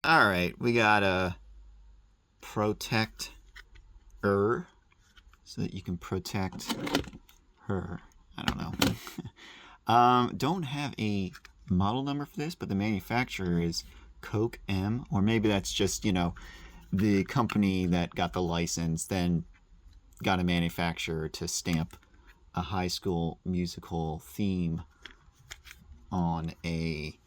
All right, we got a protect her so that you can protect her. I don't know. Don't have a model number for this, but the manufacturer is COKeM, or maybe that's just, the company that got the license then got a manufacturer to stamp a High School Musical theme on a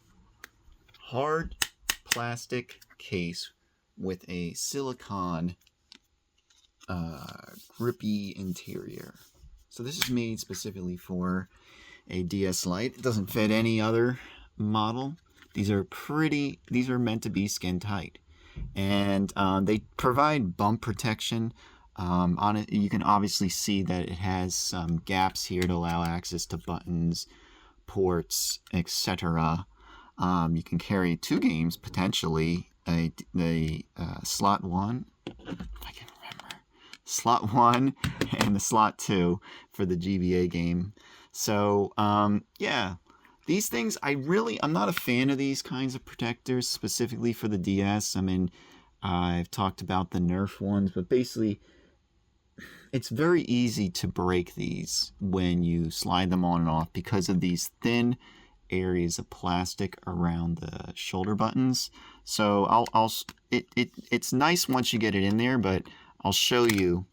hard plastic case with a silicone grippy interior. So this is made specifically for a DS Lite. It doesn't fit any other model. These are meant to be skin tight. And they provide bump protection. On it, you can obviously see that it has some gaps here to allow access to buttons, ports, etc. You can carry 2 games potentially. The slot 1, I can remember, slot 1 and the slot 2 for the GBA game. So yeah, these things I'm not a fan of these kinds of protectors specifically for the DS. I mean, I've talked about the Nerf ones, but basically it's very easy to break these when you slide them on and off because of these thin areas of plastic around the shoulder buttons. So it's nice once you get it in there, but I'll show you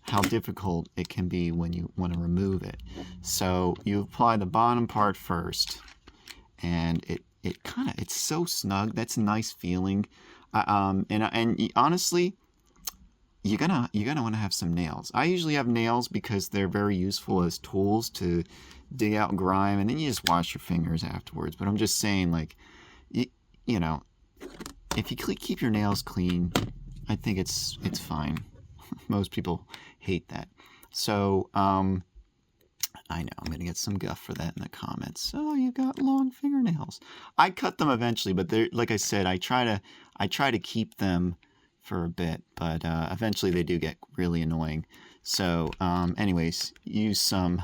how difficult it can be when you want to remove it. So you apply the bottom part first, and it's so snug. That's a nice feeling. And honestly, you're gonna want to have some nails. I usually have nails because they're very useful as tools to dig out grime, and then you just wash your fingers afterwards. But I'm just saying, like, you know, if you keep your nails clean, I think it's fine. Most people hate that. So I know I'm gonna get some guff for that in the comments. Oh, you got long fingernails. I cut them eventually, but they're, like I said, I try to keep them for a bit, but eventually they do get really annoying. So anyways, use some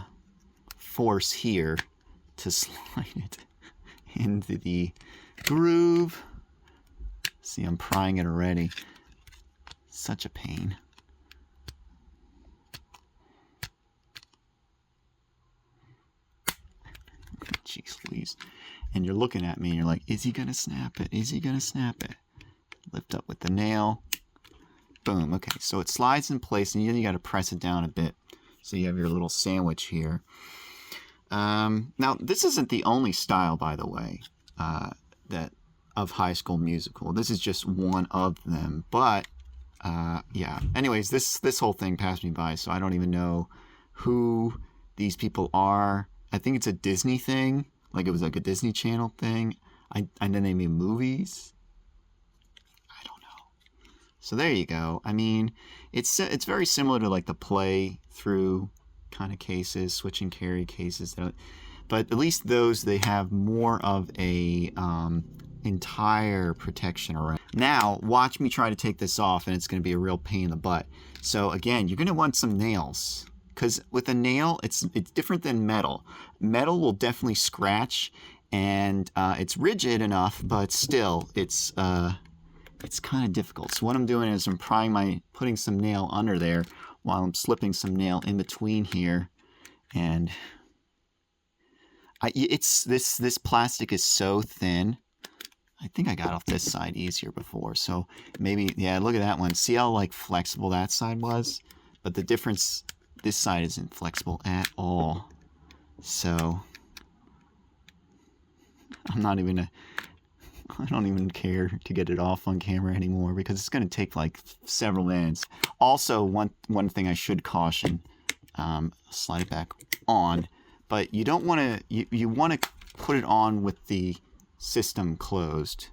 force here to slide it into the groove. See, I'm prying it already. Such a pain. Jeez Louise. And you're looking at me and you're like, is he gonna snap it? Is he gonna snap it? Lift up with the nail. Boom. Okay, so it slides in place, and then you got to press it down a bit so you have your little sandwich here. Now, this isn't the only style, by the way, that of High School Musical. This is just one of them. But yeah. Anyways, this whole thing passed me by, so I don't even know who these people are. I think it's a Disney thing. Like, it was like a Disney Channel thing. And then they made movies. So there you go. I mean, it's very similar to like the play through kind of cases, switch and carry cases. But at least those, they have more of a entire protection around. Now, watch me try to take this off, and it's going to be a real pain in the butt. So again, you're going to want some nails, because with a nail, it's different than metal. Metal will definitely scratch, and it's rigid enough, but still, it's kind of difficult. So what I'm doing is I'm putting some nail under there while I'm slipping some nail in between here. And this plastic is so thin. I think I got off this side easier before. So maybe, yeah, look at that one. See how like flexible that side was? But the difference, this side isn't flexible at all. So I don't even care to get it off on camera anymore because it's going to take like several minutes. Also, one thing I should caution, slide it back on, but you don't want to, you want to put it on with the system closed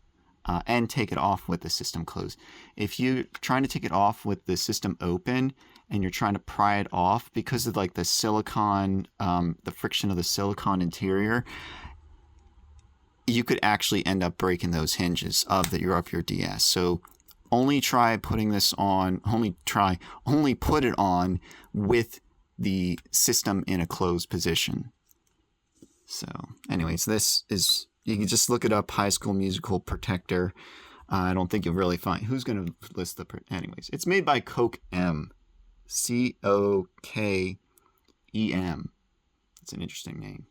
and take it off with the system closed. If you're trying to take it off with the system open and you're trying to pry it off because of like the silicone, the friction of the silicone interior, you could actually end up breaking those hinges of your DS. So only try putting this on, only put it on with the system in a closed position. So anyways, this is, you can just look it up, High School Musical Protector. I don't think you'll really find. Who's going to list the... Anyways, it's made by COKeM. COKeM. It's an interesting name.